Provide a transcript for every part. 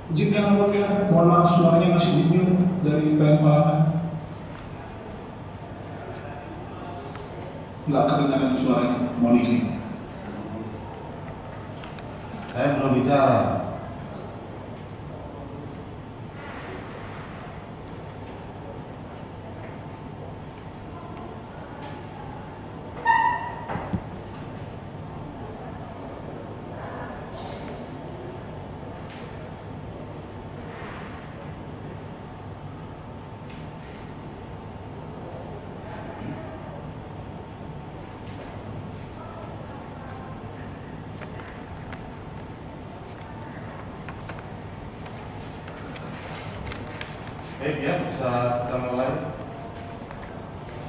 Izin yang mulia, mohon maaf suaranya masih di-mute dari PN Palaka. Nggak kedengaran suaranya, mohon izin. Saya belum bicara. Baik ya, bisa kita mulai.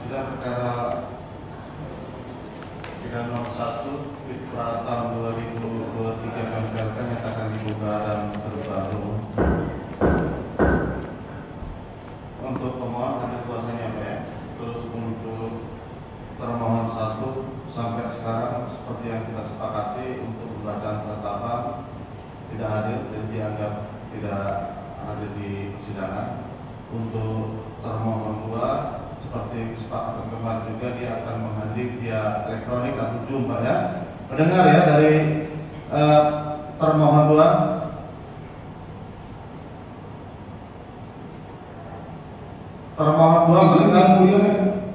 Sudah perkara pidana nomor 1 Fitra tahun 2023 MPLK nyatakan dibuka dan terbaru. Untuk pemohon hadir kuasanya Pak ya. Terus untuk termohon 1 sampai sekarang seperti yang kita sepakati untuk pembacaan penetapan tidak hadir dan dianggap tidak hadir di persidangan. Untuk termohon 2 seperti kesepakatan kemarin juga dia akan menghadir via elektronik atau Zoom Pak ya. Mendengar ya dari termohon 2. Termohon 2 Izin yang mulia,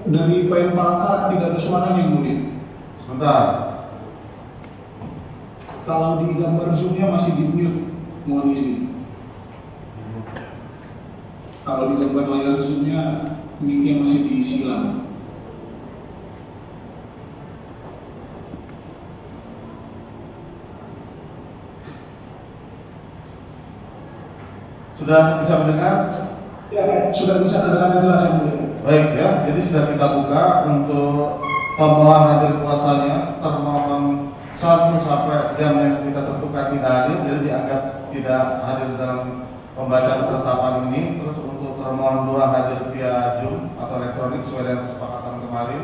dari PN Palaka tidak ada suaranya yang mulia. Sebentar. Kalau di gambar Zoom-nya masih di-mute, mohon izin. Kalau di gambar layar Zoom-nya mic-nya masih disilang. Sudah bisa mendengar? Ya, sudah bisa terdengar jelas yang mulia. Baik ya, jadi sudah kita buka untuk pemohon hasil kuasanya termohon 1 sampai jam yang kita tentukan tidak hadir, jadi dianggap tidak hadir dalam pembacaan penetapan ini. Terus untuk termohon 2 hadir via Zoom atau elektronik sesuai dengan kesepakatan kemarin.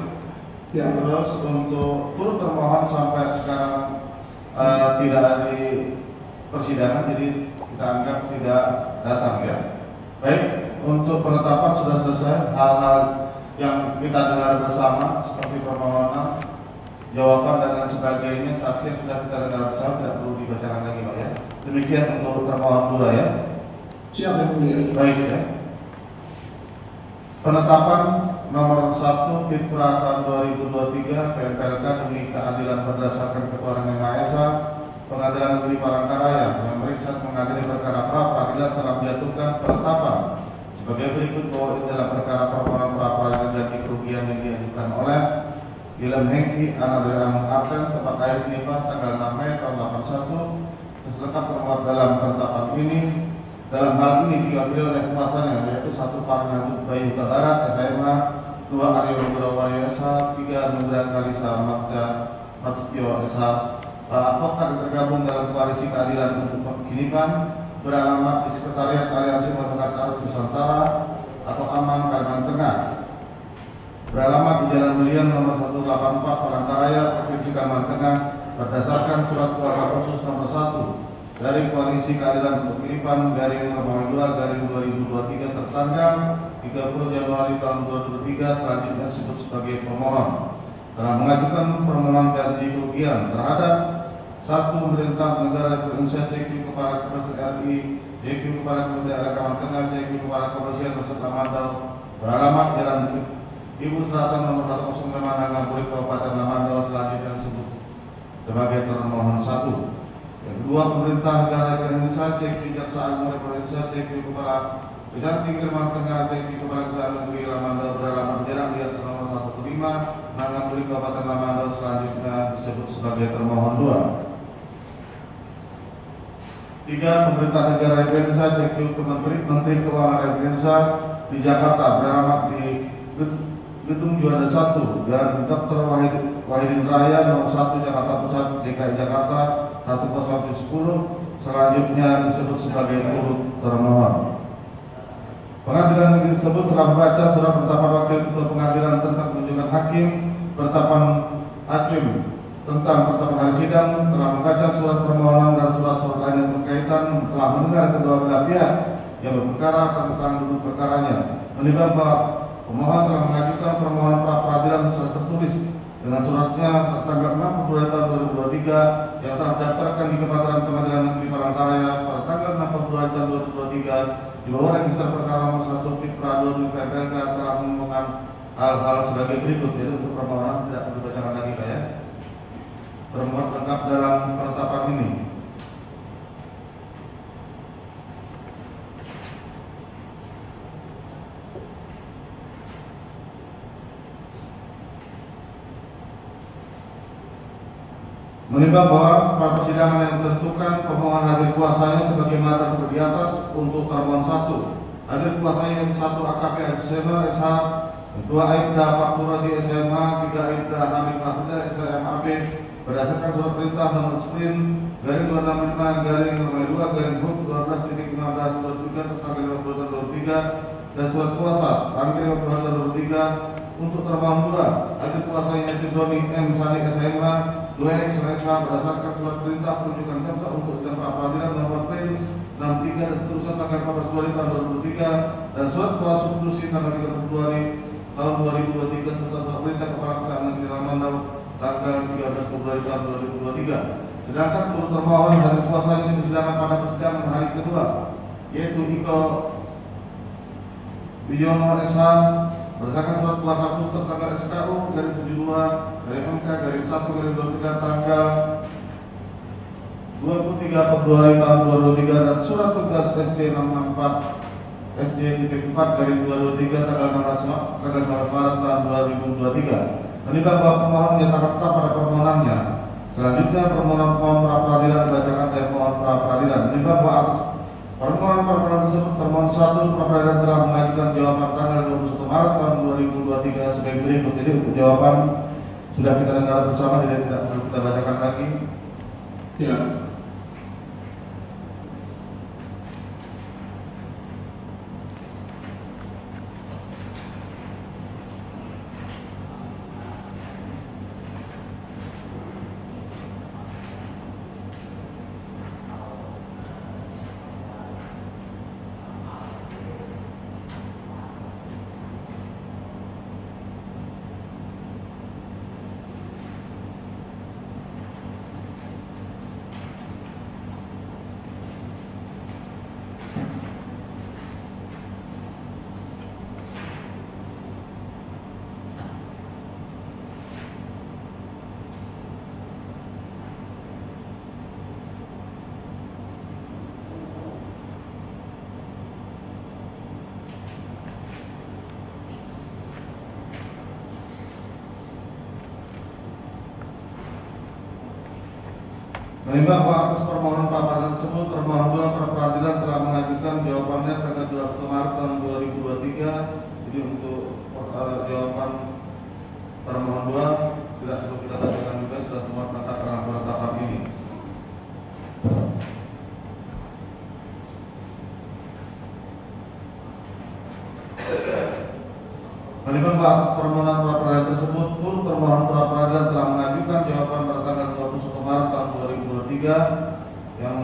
Ya. Terus untuk turut termohon sampai sekarang tidak ada di persidangan, jadi kita anggap tidak datang ya. Baik, untuk penetapan sudah selesai. Hal-hal yang kita dengar bersama seperti permohonan, jawaban dan lain sebagainya, saksi yang sudah kita dengar bersama tidak perlu dibacakan lagi Pak ya. Demikian untuk termohon 2 ya. Siap yang mulia. Baik ya. Penetapan nomor 1 Fitra tahun 2023 PMPLK demi keadilan berdasarkan ketuhanan Yang Maha Esa. Pengadilan Negeri Palangkaraya yang memeriksa mengadili perkara pra peradilan telah menjatuhkan penetapan sebagai berikut bahwa dalam perkara permohonan pra peradilan ganti kerugian yang diajukan oleh William Hengki anak dari Amung Arten tempat air Nipa tanggal 6 Mei tahun 81 selengkap termuat dalam penetapan ini. Dalam hal ini diambil oleh kuasanya yaitu 1 Parna Bayu Huta Barat SMA, 2 Aryo Nugrawayo SH, 3 Nugra Kalisa Marta Matstio SH. Advokat tergabung dalam koalisi keadilan untuk pengkinipan beralamat di Sekretariat Aliansi Masyarakat Arab Nusantara atau AMAN Kalimantan Tengah, beralamat di Jalan Belian nomor 184 Palangkaraya, Provinsi Kalimantan Tengah, berdasarkan surat keluarga khusus nomor 1 dari Koalisi Keadilan untuk Pengkinipan garing nomor 2 garing 2023 tertanggal 30 Januari tahun 2023 selanjutnya disebut sebagai pemohon telah mengajukan permohonan ganti kerugian terhadap 1. Pemerintah Negara Republik Indonesia, CQ Kepala Kepolisian RI, CQ Kepala Kementerian Agama Tengah, CQ Kepala Kepolisian beserta Mandau beralamat Jalan Ibu Selatan nomor 105 Nanggapuri Kabupaten Lamandau selanjutnya disebut sebagai termohon 1. Yang kedua, Pemerintah Negara Republik Indonesia, CQ Jaksa Agung Republik Indonesia, CQ Kepala Kejaksaan Tinggi Kalimantan Tengah, CQ Kepala Kejaksaan Negeri Lamandau beralamat Jalan Liat nomor 105 Nanggapuri Kabupaten Lamandau selanjutnya disebut sebagai termohon 2. 3. Pemerintah Negara Republik Indonesia, CQ Menteri Keuangan Republik Indonesia di Jakarta beralamat di Gedung Juanda 1, Jalan Dr. Wahidin Raya nomor 1 Jakarta Pusat, DKI Jakarta 10710 selanjutnya disebut sebagai turut termohon. Pengadilan negeri tersebut telah membaca surat penetapan wakil ketua pengadilan tentang penunjukan hakim, penetapan hakim tentang penetapan hari sidang, telah membaca surat permohonan dan surat-surat lain yang berkaitan, telah mendengar kedua belah pihak yang berperkara tentang duduk perkaranya. Menimbang bahwa pemohon telah mengajukan permohonan pra peradilan secara tertulis dengan suratnya tanggal 6 Februari tahun 2023 yang telah didaftarkan di Kepatuhan Pengadilan Negeri Palangkaraya pada tanggal 6 Februari tahun 2023 di bawah register perkara nomor 1 Pipra 2 PPLK telah menemukan hal-hal sebagai berikut. Jadi untuk permohonan tidak perlu dibacakan lagi Pak ya. Termuat lengkap dalam penetapan ini. Menimbang bahwa pada persidangan yang ditentukan pemohon hadir kuasanya sebagaimana tersebut di atas untuk termohon 1 hadir kuasanya yang 1 AKP SSM SH, 2 Aibda Fakturati SMA, 3 Aibda Hamid Afida SMAB berdasarkan surat perintah nomor sprint garing 265 garing nomor 2 garing hub 12.16 tanggal 52 dan surat kuasa tanggal 52 untuk termohon 2 hadir kuasanya Doni M Sani SMA 2 SMSH berdasarkan surat perintah penunjukan jaksa untuk sidang pra peradilan nomor P 63 dan seterusnya tanggal 14 Februari tahun 2023 dan surat kuasa substitusi tanggal 30 Februari tahun 2023 serta surat perintah Kepala Kejaksaan Negeri Ramandau tanggal 13 Februari tahun 2023. Sedangkan turut termohon dari kuasa ini disidangkan pada persidangan hari kedua yaitu Iko Wiyono SH berdasarkan surat kuasa khusus tanggal SKU dari 72 dari MK dari 1 dari 23 tanggal 23 Februari tahun 2023 dan surat tugas SD 664 SD 4 dari 2023 tanggal 16 Maret tahun 2023. Menimbang bahwa pemohon menyatakan tetap pada permohonannya. Selanjutnya permohonan pemohon pra peradilan dibacakan dari pemohon pra peradilan. Menimbang bahwa atas permohonan pra peradilan tersebut termohon 1 pra peradilan telah mengajukan jawaban tanggal 21 Maret tahun 2023 sebagai berikut. Jadi untuk jawaban sudah kita dengar bersama, jadi tidak perlu kita bacakan lagi. Ya. Menimbang bahwa atas permohonan pra peradilan tersebut termohon 2 pra peradilan telah mengajukan jawabannya tanggal 21 Maret tahun 2023. Jadi untuk jawaban termohon 2 tidak perlu kita bacakan juga, sudah semua lengkap dalam penetapan ini. Menimbang bahwa atas permohonan pra peradilan tersebut pun termohon pra peradilan telah mengajukan jawaban pada tanggal 21 Maret tahun 2023 yang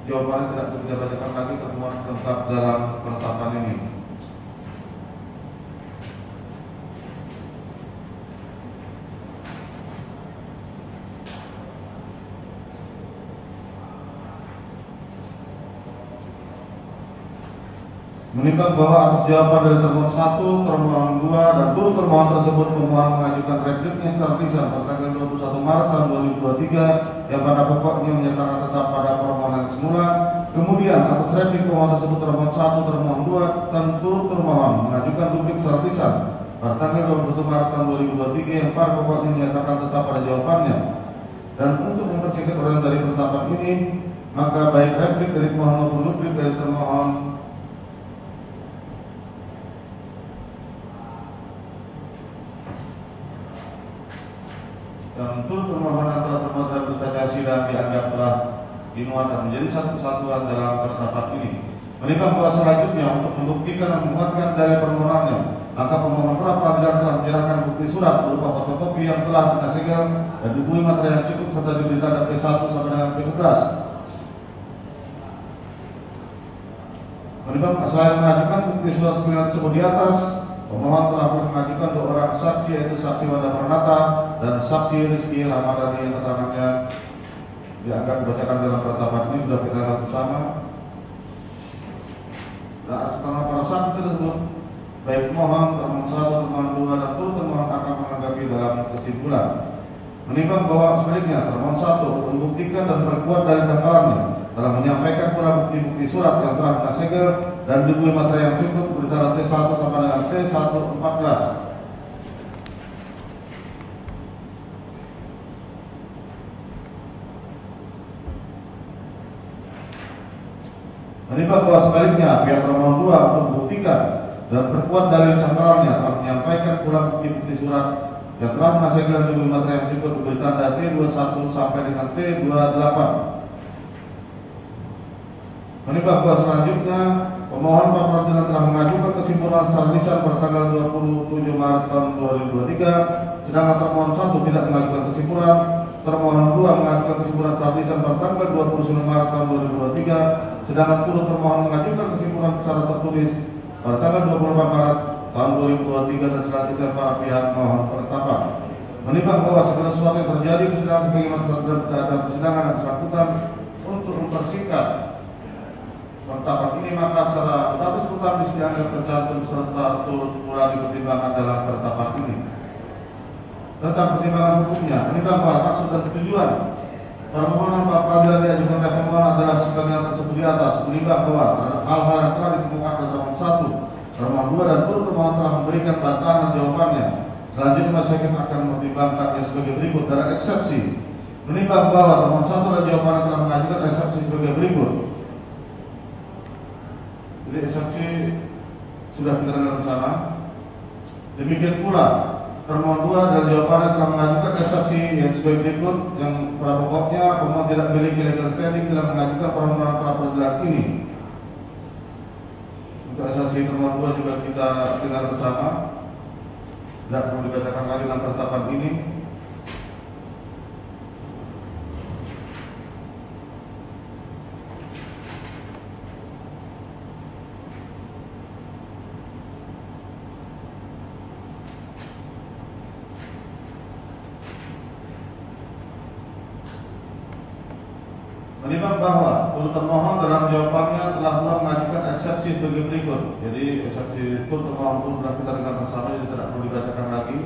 jawabannya tidak perlu kita bacakan lagi, termuat lengkap dalam penetapan ini. Menimbang bahwa atas jawaban dari termohon 1, termohon 2, dan turut termohon tersebut pemohon mengajukan repliknya secara lisan pada tanggal 21 Maret tahun 2023 yang pada pokoknya menyatakan tetap pada permohonan semula. Kemudian atas replik pemohon tersebut termohon 1, termohon 2, dan turut termohon mengajukan duplik secara lisan pada tanggal 21 Maret tahun 2023 yang pada pokoknya menyatakan tetap pada jawabannya. Dan untuk mempersingkat uraian dari penetapan ini, maka baik replik dari pemohon maupun duplik dari termohon dan turut permohonan telah termuat dalam berita acara sidang dianggap telah dimuat dan menjadi satu kesatuan dalam penetapan ini. Menimbang bahwa selanjutnya untuk membuktikan dan menguatkan dari permohonannya, maka pemohon pra peradilan telah menyerahkan bukti surat berupa fotokopi yang telah disegel dan dibui materi yang cukup serta diberi tanda P1 sampai dengan P11. Menimbang selain mengajukan bukti surat yang disebut di atas, pemohon telah mengajukan 2 orang saksi, yaitu saksi Wanda Pranata dan saksi Rizky Ramadhani yang keterangannya dianggap dibacakan dalam penetapan ini sudah kita lihat bersama. Dan setelah para saksi tersebut, baik pemohon, termohon 1, termohon 2, dan turut termohon akan menanggapi dalam kesimpulan. Menimbang bahwa sebaliknya termohon 1 membuktikan dan berkuat dari dangkalannya telah menyampaikan pula bukti-bukti surat yang telah disegel dan diberi materi yang cukup bertanda T1 sampai dengan T114. Menimbang bahwa sebaliknya pihak termohon 2 untuk membuktikan dan berkuat dalil sangkalannya telah menyampaikan pula bukti-bukti surat yang telah disegel dan diberi materi yang cukup diberi tanda T21 sampai dengan T28. Menimbang bahwa selanjutnya pemohon pra peradilan telah mengajukan kesimpulan secara lisan bertanggal 27 Maret tahun 2023, sedangkan termohon 1 tidak mengajukan kesimpulan, termohon 2 mengajukan kesimpulan secara lisan bertanggal 29 Maret tahun 2023, sedangkan turut termohon mengajukan kesimpulan secara tertulis pada tanggal 24 Maret tahun 2023 dan selanjutnya para pihak mohon penetapan. Menimbang bahwa segala sesuatu yang terjadi di persidangan sebagaimana terdapat dalam persidangan yang bersangkutan untuk mempersingkat penetapan ini, maka secara otomatis putusan dianggap tercantum serta turut pula dipertimbangkan dalam penetapan ini. Tentang pertimbangan hukumnya, menimbang bahwa maksud dan tujuan permohonan pra peradilan diajukan oleh pemohon adalah sebagaimana tersebut di atas. Menimbang bahwa hal-hal yang telah ditemukan oleh termohon 1, termohon 2 dan turut termohon telah memberikan bantahan dan jawabannya. Selanjutnya majelis hakim akan mempertimbangkannya sebagai berikut. Dari eksepsi, menimbang bahwa termohon 1 dan jawabannya telah mengajukan eksepsi sebagai berikut. Jadi eksepsi sudah kita dengar bersama. Demikian pula termohon 2 dan jawabannya telah mengajukan eksepsi yang sebagai berikut, yang pada pokoknya pemohon tidak memiliki legal standing dalam mengajukan permohonan pra peradilan ini. Untuk eksepsi termohon 2 juga kita dengar bersama, tidak perlu dibacakan lagi dalam penetapan ini. Menimbang bahwa turut termohon dalam jawabannya telah pula mengajukan eksepsi sebagai berikut. Jadi eksepsi turut termohon pun sudah kita dengar bersama, jadi tidak perlu dibacakan lagi.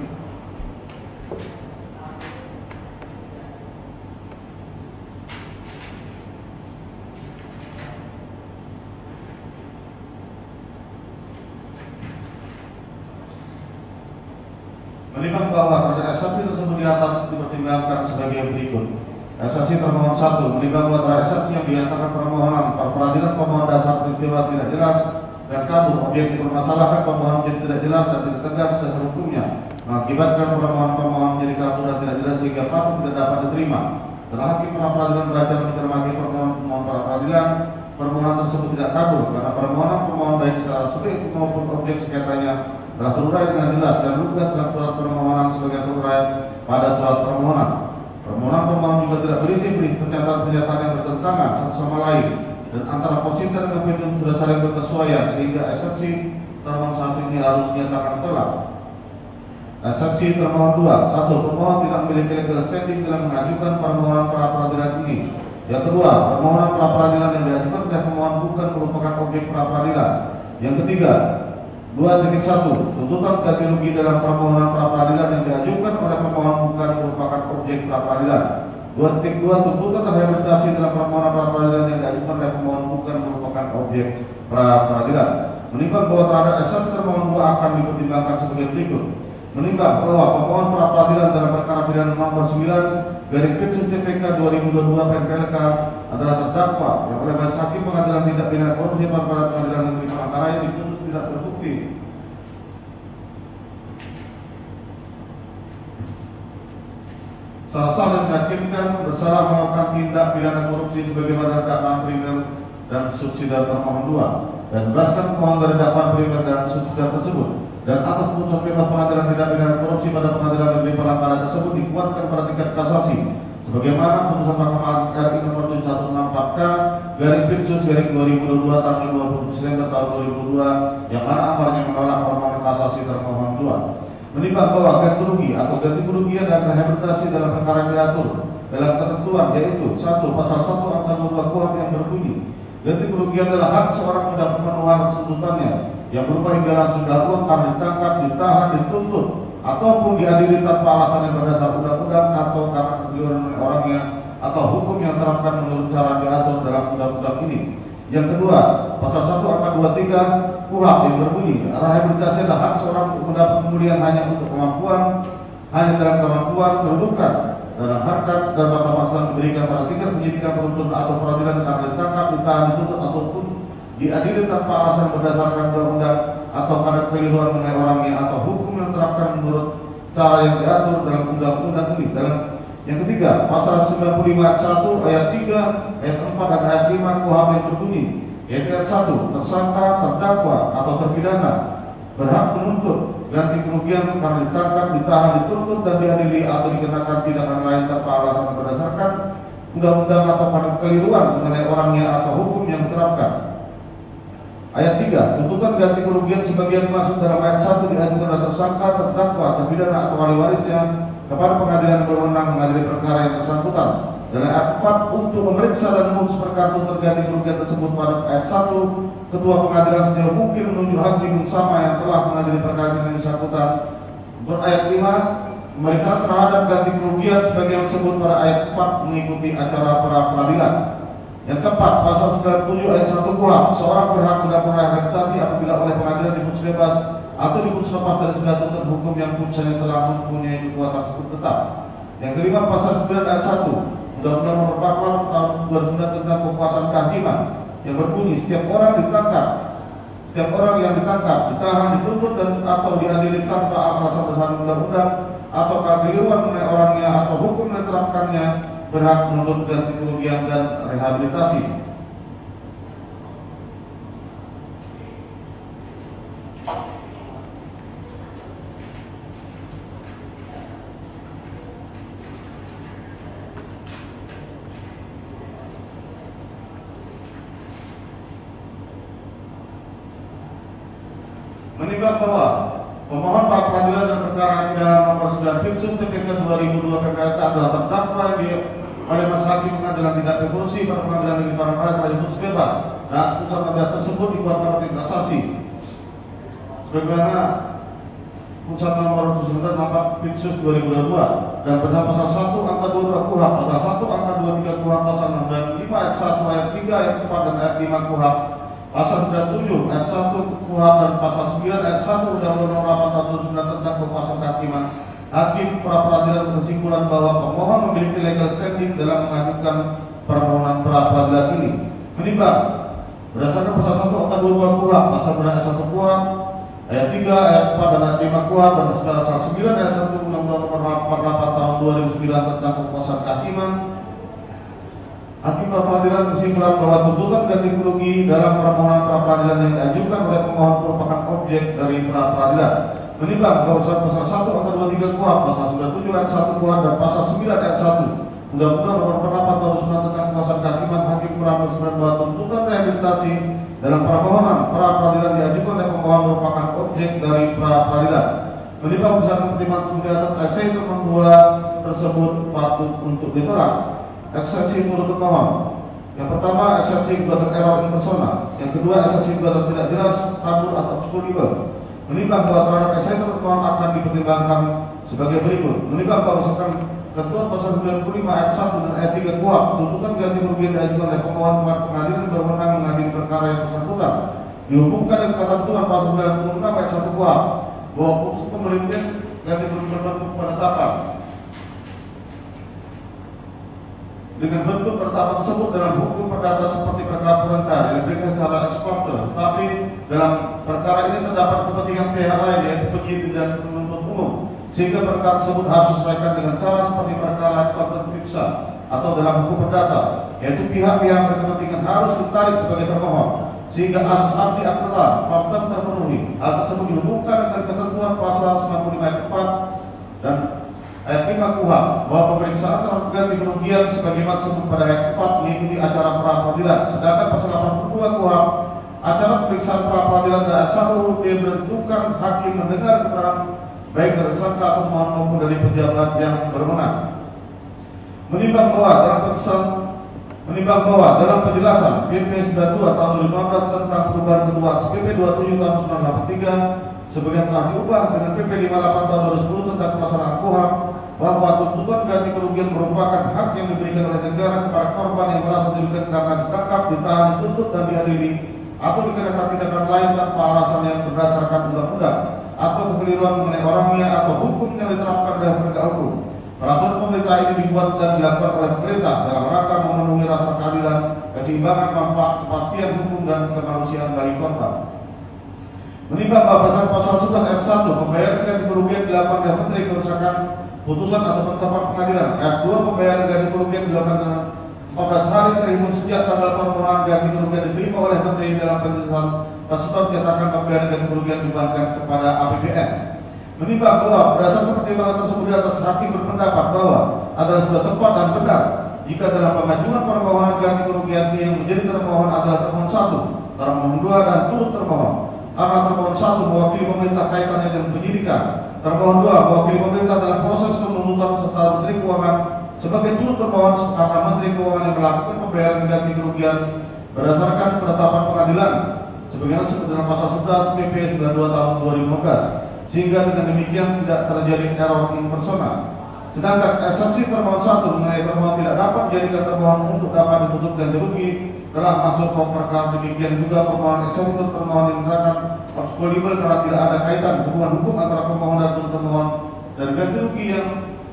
Menimbang bahwa pada eksepsi tersebut di atas dipertimbangkan sebagai berikut. Eksepsi termohon 1, menimbang bahwa terhadap eksepsi yang dinyatakan permohonan pra peradilan pemohon dasar peristiwa tidak jelas dan kabur, objek dipermasalahkan pemohon menjadi tidak jelas dan tidak tegas dasar hukumnya, mengakibatkan permohonan menjadi kabur dan tidak jelas sehingga patut tidak dapat diterima. Setelah hakim pra peradilan membaca dan mencermati permohonan pra peradilan, permohonan tersebut tidak kabur karena permohonan baik secara subjek maupun objek sengketanya telah terurai dengan jelas dan lugas dalam surat permohonan sebagai terurai pada surat permohonan. Permohonan pemohon juga tidak berisi pernyataan-pernyataan yang bertentangan satu sama lain dan antara positif dan petitum sudah saling berkesesuaian sehingga eksepsi termohon 1 ini harus dinyatakan tolak. Eksepsi termohon 2, 1. Pemohon tidak memiliki legal standing dalam mengajukan permohonan pra peradilan ini. Yang kedua, permohonan pra peradilan yang diajukan oleh pemohon bukan merupakan objek pra peradilan. Yang ketiga, 2.1 tuntutan ganti rugi dalam permohonan pra peradilan yang diajukan oleh pemohon bukan merupakan objek pra peradilan. 2.2 tuntutan rehabilitasi dalam permohonan pra peradilan yang diajukan oleh pemohon bukan merupakan objek pra peradilan. Menimbang bahwa terhadap eksepsi termohon 2 akan dipertimbangkan sebagai berikut. Menimbang bahwa pemohon pra peradilan dalam perkara pidana nomor 9/PCPK 2022 PNPLK adalah terdakwa yang oleh majelis hakim pengadilan tindak pidana korupsi pada Pengadilan Negeri Palangkaraya diputus tidak terbukti. Salah dan dihakim bersalah melakukan tindak pidana korupsi sebagaimana dakwaan primer dan subsidiar termohon 2, dan berdasarkan pemohon dari dakwaan primer dan subsidiar tersebut, dan atas putusan primer pengadilan tindak pidana korupsi pada pengadilan negeri Palangkaraya tersebut dikuatkan pada tingkat kasasi, sebagaimana putusan Mahkamah RI nomor 7164/2022 tanggal 20 Desember tahun 2002 yang mana amarnya menolak permohonan kasasi termohon 2. Menimbang bahwa ganti rugi atau ganti kerugian dan rehabilitasi dalam perkara yang diatur dalam ketentuan yaitu 1. Pasal 1 angka 22 KUHP yang berbunyi ganti kerugian adalah hak seorang mendapat pemenuhan tuntutannya yang berupa hingga langsung uang karena ditangkap, ditahan, dituntut ataupun diadili tanpa alasan yang berdasar undang-undang atau karena kekeliruan orangnya atau hukum yang diterapkan menurut cara diatur dalam undang-undang ini. Yang kedua, pasal 1 angka 23 KUHP yang berbunyi rehabilitasi adalah hak seorang mendapat pemulihan hanya untuk kemampuan, hanya dalam kemampuan, kedudukan, dalam harkat dan batasan diberikan pada tingkat penyidikan, penuntut atau peradilan karena ditangkap, ditahan, dituntut ataupun diadili tanpa alasan berdasarkan undang-undang atau karena kekeliruan mengenai orangnya atau hukum yang diterapkan menurut cara yang diatur dalam undang-undang ini. Dalam yang ketiga, pasal 95 ayat 1, ayat 3, ayat 4 dan ayat 5 KUHP yang berbunyi ayat 1, tersangka, terdakwa atau terpidana berhak menuntut ganti kerugian karena ditangkap, ditahan, dituntut dan diadili atau dikenakan tindakan lain tanpa alasan berdasarkan undang-undang atau karena kekeliruan mengenai orangnya atau hukum yang diterapkan. Ayat 3, tuntutan ganti kerugian sebagian masuk dalam ayat 1 diajukan oleh tersangka, terdakwa, terpidana atau ahli warisnya kepada pengadilan berwenang mengadili perkara yang bersangkutan. Dan ayat 4, untuk memeriksa dan memutus perkara terganti kerugian tersebut pada ayat 1, ketua pengadilan sejauh mungkin menunjuk hakim sama yang telah mengadili perkara yang bersangkutan. Untuk ayat 5, pemeriksaan terhadap ganti kerugian sebagaimana disebut pada ayat 4 mengikuti acara pra peradilan. Yang keempat, pasal 97 ayat 1 KUHP, seorang berhak mendapat rehabilitasi apabila oleh pengadilan diputus bebas atau diputus lepas dari segala tuntutan hukum yang putusannya telah mempunyai kekuatan hukum tetap. Yang kelima, pasal 9 ayat 1 Undang-Undang Nomor 44 Tahun 2009 tentang Kekuasaan Kehakiman yang berbunyi setiap orang yang ditangkap, ditahan, dituntut dan atau diadili tanpa alasan berdasarkan undang-undang atau kekeliruan mengenai orangnya atau hukum yang diterapkannya berhak menuntut ganti kerugian dan rehabilitasi. Menimbang bahwa pemohon pra peradilan dan perkara pidana nomor 9 Pinsum TPK 2002 PKLT adalah terdakwa oleh Mas Hakim Pengadilan Tindak Korupsi pada Pengadilan Negeri Palangkaraya telah diputus bebas dan putusan pengadilan tersebut dikeluarkan oleh kasasi sebagaimana putusan nomor 74 Pinsum 2022 dan bersama pasal 1 angka 22 KUHP, pasal 1 angka 23 KUHP, pasal 65 ayat 1 ayat 3 ayat 4 dan ayat 5 KUHP, pasal 97 ayat 1 KUHP dan pasal 9 ayat 1 Undang-Undang Nomor 8 Tahun 2009 tentang Kekuasaan Kehakiman. Hakim pra peradilan berkesimpulan bahwa pemohon memiliki legal standing dalam mengajukan permohonan pra peradilan ini. Menimbang berdasarkan pasal 1 angka 22 KUHP, pasal 9 ayat 1 KUHP, ayat 3 ayat 4 dan ayat 5 KUHP dan pasal 9 ayat 1 Undang-Undang Nomor 48 Tahun 2009 tentang Kekuasaan Kehakiman. Hakim pra peradilan berkesimpulan bahwa tuntutan ganti rugi dalam permohonan pra peradilan yang diajukan oleh pemohon merupakan objek dari pra peradilan. Menimbang bahwa pasal 1 angka 23 KUHP, pasal 97 ayat 1 KUHP dan pasal 9 ayat 1 Undang-Undang Nomor 48 Tahun 2009 tentang Kekuasaan Kehakiman, hakim pra peradilan bahwa tuntutan rehabilitasi dalam permohonan pra peradilan diajukan oleh pemohon merupakan objek dari pra peradilan. Menimbang berdasarkan pertimbangan studi atas eksepsi nomor 2 tersebut patut untuk ditolak. Eksepsi menurut pemohon. Yang pertama, eksepsi gugatan error in persona. Yang kedua, eksepsi gugatan tidak jelas, kabur atau obscurable. Menimbang bahwa terhadap eksepsi pemohon akan dipertimbangkan sebagai berikut. Menimbang bahwa berdasarkan ketentuan pasal 95 ayat 1 dan ayat 3 KUHP, tuntutan ganti kerugian diajukan oleh pemohon kepada pengadilan berwenang mengadili perkara yang bersangkutan dihubungkan dengan ketentuan pasal 96 ayat 1 KUHP bahwa putusan pemberhentian ganti kerugian berbentuk penetapan. Dengan bentuk penetapan tersebut dalam hukum perdata seperti perkara perintah yang diberikan secara eksporter, tetapi dalam perkara ini terdapat kepentingan pihak lain yaitu penyidik dan penuntut umum sehingga perkara tersebut harus diselesaikan dengan cara seperti perkara terpisah atau dalam hukum perdata, yaitu pihak-pihak berkepentingan harus ditarik sebagai termohon sehingga asas arti aturan fakta terpenuhi. Hal tersebut dihubungkan dengan ketentuan pasal 95 ayat 4 dan ayat 5 KUHP bahwa pemeriksaan terhadap ganti kerugian sebagaimana disebut pada ayat 4 mengikuti acara pra peradilan. Sedangkan pasal 82 KUHP acara pemeriksaan pra peradilan dan ayat 1 dia menentukan hakim mendengar keterangan baik dari tersangka atau pemohon maupun dari pejabat yang berwenang. Menimbang bahwa dalam penjelasan PP 92 tahun 2015 tentang perubahan kedua PP 27 tahun 1983 sebagian telah diubah dengan PP 58 tahun 2010 tentang pelaksanaan KUHP bahwa tuntutan ganti kerugian merupakan hak yang diberikan oleh negara kepada korban yang merasa dirugikan karena ditangkap, ditahan, dituntut dan diadili atau dikenakan tindakan lain tanpa alasan yang berdasarkan undang-undang atau kekeliruan mengenai orangnya atau hukum yang diterapkan dalam penegak hukum. Peraturan pemerintah ini dibuat dan dilakukan oleh pemerintah dalam rangka memenuhi rasa keadilan, keseimbangan, manfaat, kepastian hukum dan kemanusiaan bagi korban. Menimbang bahwa berdasarkan pasal 11 ayat 1 pembayaran ganti kerugian dilakukan oleh Menteri berdasarkan putusan atau penetapan pengadilan. Ayat 2 pembayaran ganti kerugian dilakukan dengan 14 hari terhitung sejak tanggal permohonan ganti kerugian diterima oleh Menteri dalam penjelasan tersebut menyatakan pembayaran ganti kerugian dibebankan kepada APBN. Menimbang bahwa berdasarkan pertimbangan tersebut di atas hakim berpendapat bahwa adalah sudah tepat dan benar jika dalam pengajuan permohonan ganti kerugian yang menjadi termohon adalah termohon 1, termohon 2 dan turut termohon. Karena termohon 1 mewakili pemerintah kaitannya dengan penyidikan, termohon 2 mewakili pemerintah dalam proses penuntutan serta Menteri Keuangan sebagai turut termohon karena Menteri Keuangan yang melakukan pembayaran ganti kerugian berdasarkan penetapan pengadilan sebagaimana disebut dalam pasal 11 PP 92 tahun 2015. Sehingga dengan demikian tidak terjadi error impersonal. Sedangkan eksepsi termohon 1 mengenai termohon tidak dapat dijadikan termohon untuk dapat dituntut ganti rugi telah masuk ke perkara. Demikian juga permohonan eksepsi termohon yang menerangkan obskulibel karena tidak ada kaitan hubungan hukum antara pemohon dan termohon dan ganti rugi yang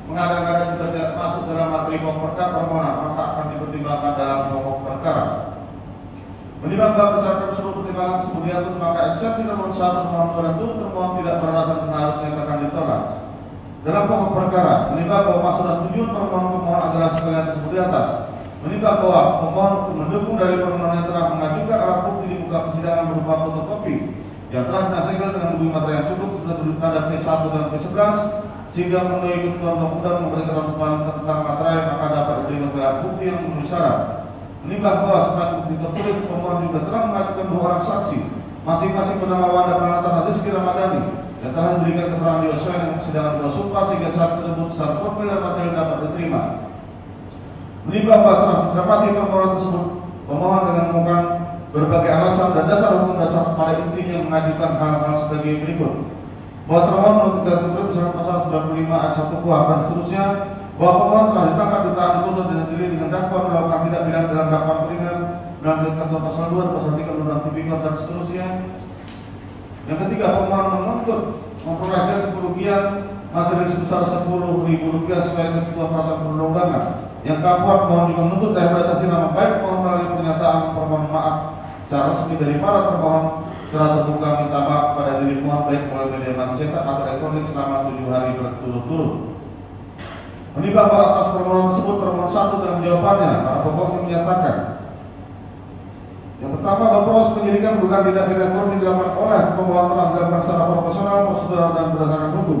mengadang-adang juga tidak masuk dalam materi pokok perkara permohonan maka akan dipertimbangkan dalam pokok perkara. Menimbang bahwa berdasarkan seluruh pertimbangan sebut di atas maka eksepsi termohon 1 termohon 2 dan turut termohon tidak beralasan dan harus dinyatakan ditolak. Dalam pokok perkara, menimbang bahwa maksud dan tujuan permohonan adalah sekalian tersebut di atas. Menimbang bahwa pemohon mendukung dari permohonan yang telah mengajukan alat bukti di muka persidangan berupa fotokopi yang telah dinasihatkan dengan bukti materi yang cukup serta tanda P1 dan P11 sehingga memenuhi ketentuan undang-undang memberikan ketentuan tentang materai maka dapat diterima alat bukti yang memenuhi syarat. Menimbang bahwa selain bukti tertulis pemohon juga telah mengajukan 2 orang saksi masing-masing bernama Wanda Pranata dan Rizky Ramadhani yang telah memberikan keterangan sesuai dengan persidangan dua sumpah sehingga saat tersebut secara formil dan materi dapat diterima. Menimbang bahwa setelah mencermati permohonan tersebut pemohon dengan mengungkapkan berbagai alasan dan dasar hukum dasar pada intinya mengajukan hal-hal sebagai berikut. Bahwa termohon menurut ketentuan bersama pasal 95 ayat 1 KUHP dan seterusnya bahwa pemohon telah ditangkap, ditahan, dituntut dan didili dengan dakwaan melakukan tindak pidana dalam dakwaan ringan mengambil ketentuan pasal 2 dan pasal 3 Undang-Undang Tipikor dan seterusnya. Yang ketiga, pemohon menuntut memperoleh ganti kerugian materi sebesar Rp10.000 sesuai ketentuan peraturan perundang-undangan. Yang keempat, pemohon juga menuntut rehabilitasi nama baik pemohon melalui pernyataan permohonan maaf secara resmi dari para termohon secara terbuka minta maaf kepada diri pemohon baik melalui media massa cetak atau elektronik selama 7 hari berturut-turut. Menimbang bahwa atas permohonan tersebut permohonan 1 dalam jawabannya para pokoknya menyatakan yang pertama bahwa proses penyidikan bukan tindak pidana korupsi dilakukan oleh pemohon telah dilakukan secara profesional, prosedural dan berdasarkan hukum.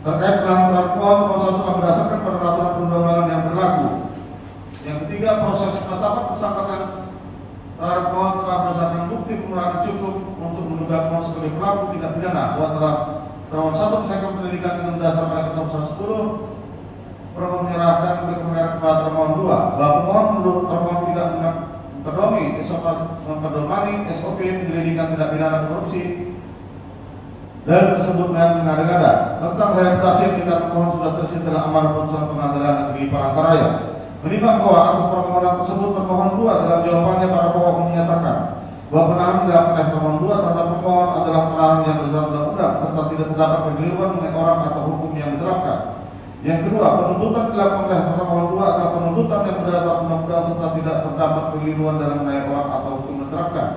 Terkait pelanggaran pemohon 1 telah berdasarkan peraturan perundang-undangan yang berlaku. Yang ketiga, proses penetapan tersangka terhadap pemohon telah berdasarkan bukti pemerangan cukup untuk menduga pemohon sebagai pelaku tindak pidana bahwa telah termohon 1 menyelesaikan pendidikan dengan dasar pada ketentuan pasal 10 pemohon menyerahkan kepada termohon 2 bahwa pemohon menurut termohon tidak memperdomani SOP penyelidikan tindak pidana korupsi dan tersebut yang mengada-ngada tentang rehabilitasi yang kita pemohon sudah tersirat dalam amar putusan pengadilan negeri Palangkaraya. Menimbang bahwa atas permohonan tersebut termohon 2 dalam jawabannya para pokok menyatakan bahwa penahanan dilakukan oleh termohon 2 terhadap pemohon adalah penahanan yang berdasarkan undang-undang serta tidak terdapat kekeliruan mengenai orang atau hukum yang diterapkan. Yang kedua, penuntutan dilakukan oleh termohon 2 adalah penuntutan yang berdasarkan undang-undang serta tidak terdapat kekeliruan dalam mengenai orang atau hukum yang diterapkan.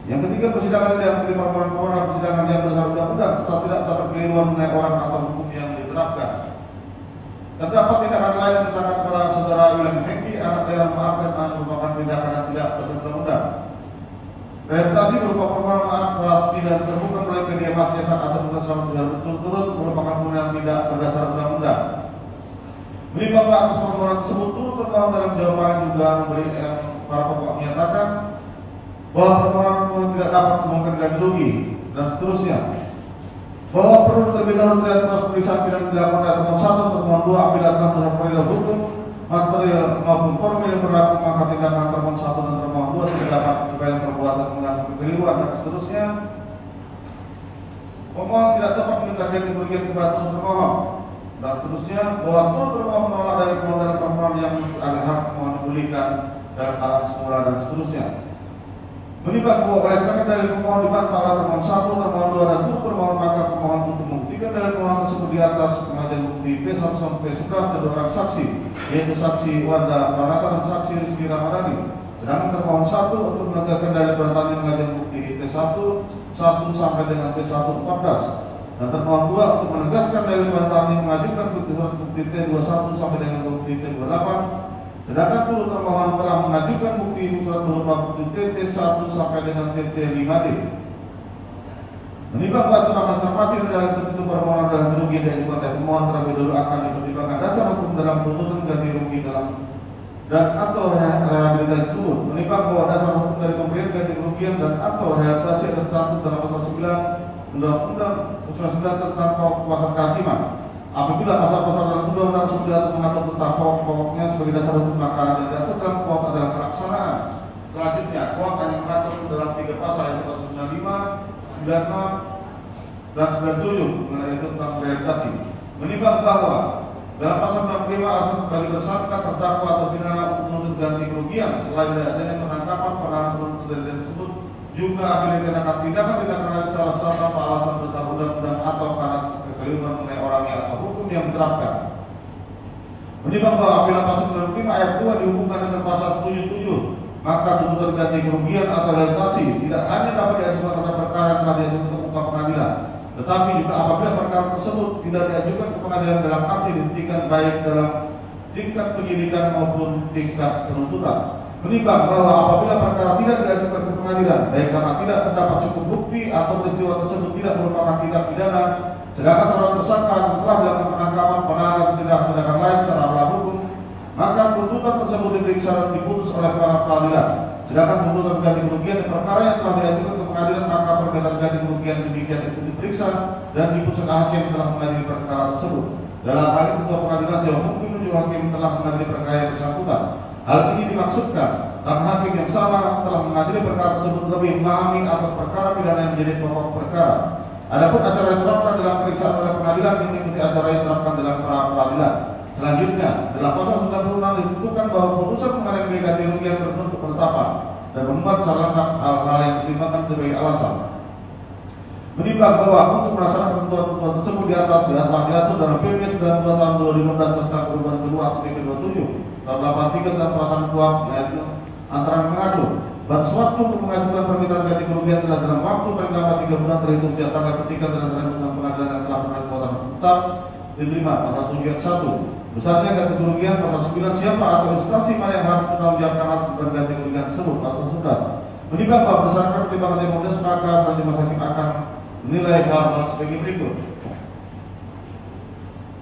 Yang ketiga, persidangan yang permohonan persidangan yang berdasar undang-undang setelah tidak terdapat keliruan mengenai orang atau hukum yang diterapkan. Terdapat tindakan lain yang ditangkap kepada saudara William Hengki, anak daerah maaf dan merupakan tindakan yang tidak berdasar undang-undang. Rehabilitasi berupa permohonan maaf atas tidak terbuka oleh media massa atau bersama tidak berturut-turut merupakan permohonan tidak berdasar undang-undang. Menimbang atas permohonan tersebut turut termohon dalam jawaban juga memberi para pokok menyatakan bahwa permohonan tidak dapat menemukan ganti rugi dan seterusnya. Bahwa perlu terlebih dahulu dari proses pemeriksaan pidana dilakukan dari termohon 1 termohon 2 apabila telah melihat perihal hukum material maupun formil yang berlaku maka tindakan termohon 1 dan termohon 2 tidak dapat menyebabkan perbuatan mengandung kekeliruan dan seterusnya. Pemohon tidak dapat meminta ganti kerugian kepada termohon dan seterusnya. Bahwa termohon menolak dari permohonan yang agar hak pemohon dipulihkan dalam alat semula dan seterusnya. Menimbang bahwa oleh karena dalil pemohon dibantah oleh termohon 1, termohon 2 dan termohon maka pemohon untuk membuktikan dalil pemohon tersebut di atas pengajian bukti P1 sampai P11 dan orang saksi, yaitu saksi Wanda Pranata dan saksi Rizky Ramadhani. Sedangkan termohon 1 untuk menegakkan dalil bertanya pengajian bukti T1 1 sampai dengan T1 14 dan termohon 2 untuk menegaskan dalil bertanya mengajukan bukti T21 sampai dengan bukti T28. Sedangkan turut termohon telah mengajukan bukti surat berupa bukti TT1 sampai dengan TT5D. Menimbang bahwa telah mencermati dalam tertentu permohonan ganti rugi dan juga termohon terlebih dahulu akan dipertimbangkan dasar hukum dalam tuntutan ganti rugi dalam dan atau rehabilitasi tersebut. Menimbang bahwa dasar hukum dari pemberian ganti kerugian dan atau rehabilitasi tercantum dalam pasal 9 Undang-Undang 99 tentang kekuasaan kehakiman. Apabila pasal-pasal dalam undang-undang sudah mengatur tentang pokok-pokoknya sebagai dasar hukum maka yang diatur dalam kuhap adalah pelaksanaan. Selanjutnya, kuhap hanya mengatur dalam 3 pasal yaitu pasal 95, 96, dan 97 mengenai tentang rehabilitasi. Menimbang bahwa dalam pasal 65 alasan bagi tersangka terdakwa atau pidana untuk menuntut ganti kerugian selain dari adanya penangkapan penahanan penuntut dari tersebut juga apabila dikenakan tindakan lain salah satu tanpa alasan besar undang-undang atau karena kekeliruan mengenai orangnya atau hukum yang diterapkan. Menimbang bahwa apabila pasal 95 ayat 2 dihubungkan dengan pasal 77 maka tuntutan ganti kerugian atau rehabilitasi tidak hanya dapat diajukan terhadap perkara yang telah diajukan ke muka pengadilan, tetapi juga apabila perkara tersebut tidak diajukan ke pengadilan dalam arti dihentikan baik dalam tingkat penyidikan maupun tingkat penuntutan. Menimbang bahwa apabila perkara tidak diajukan ke pengadilan baik karena tidak terdapat cukup bukti atau peristiwa tersebut tidak merupakan tindak pidana, sedangkan terhadap tersangka telah dilakukan penangkapan, penahanan dan tindakan lain secara melawan hukum, maka tuntutan tersebut diperiksa dan diputus oleh para peradilan. Sedangkan tuntutan ganti kerugian perkara yang telah diajukan ke pengadilan maka perkara ganti kerugian demikian itu diperiksa dan diputuskan hakim yang telah mengadili perkara tersebut. Dalam hal ini ketua pengadilan jauh mungkin menuju hakim telah mengadili perkara yang bersangkutan. Hal ini dimaksudkan karena hakim yang sama telah mengadili perkara tersebut lebih memahami atas perkara pidana yang menjadi pokok perkara. Adapun acara yang diterapkan dalam periksaan oleh pengadilan mengikuti acara yang diterapkan dalam peradilan. Selanjutnya, dalam pasal 96 ditentukan bahwa putusan mengenai ganti rugi yang berbentuk penetapan dan memuat secara lengkap hal-hal yang dipertimbangkan sebagai alasan. Menimbang bahwa untuk melaksanakan ketentuan tersebut di atas telah diatur dalam PP 92 tahun 2015 tentang perubahan kedua SPP 27 tahun 83 tentang pelaksanaan kuhap yaitu antara mengatur batas waktu untuk mengajukan permintaan ganti kerugian telah dalam waktu paling lambat 3 bulan terhitung sejak tanggal ketika dalam putusan pengadilan yang telah berkekuatan tetap diterima pasal 7 1 besarnya ganti kerugian pasal 9 siapa atau instansi mana yang harus bertanggungjawabkan atas ganti kerugian tersebut pasal 11. Menimbang bahwa berdasarkan pertimbangan yang modus maka selanjutnya masyarakat hakim akan menilai hal-hal sebagai berikut.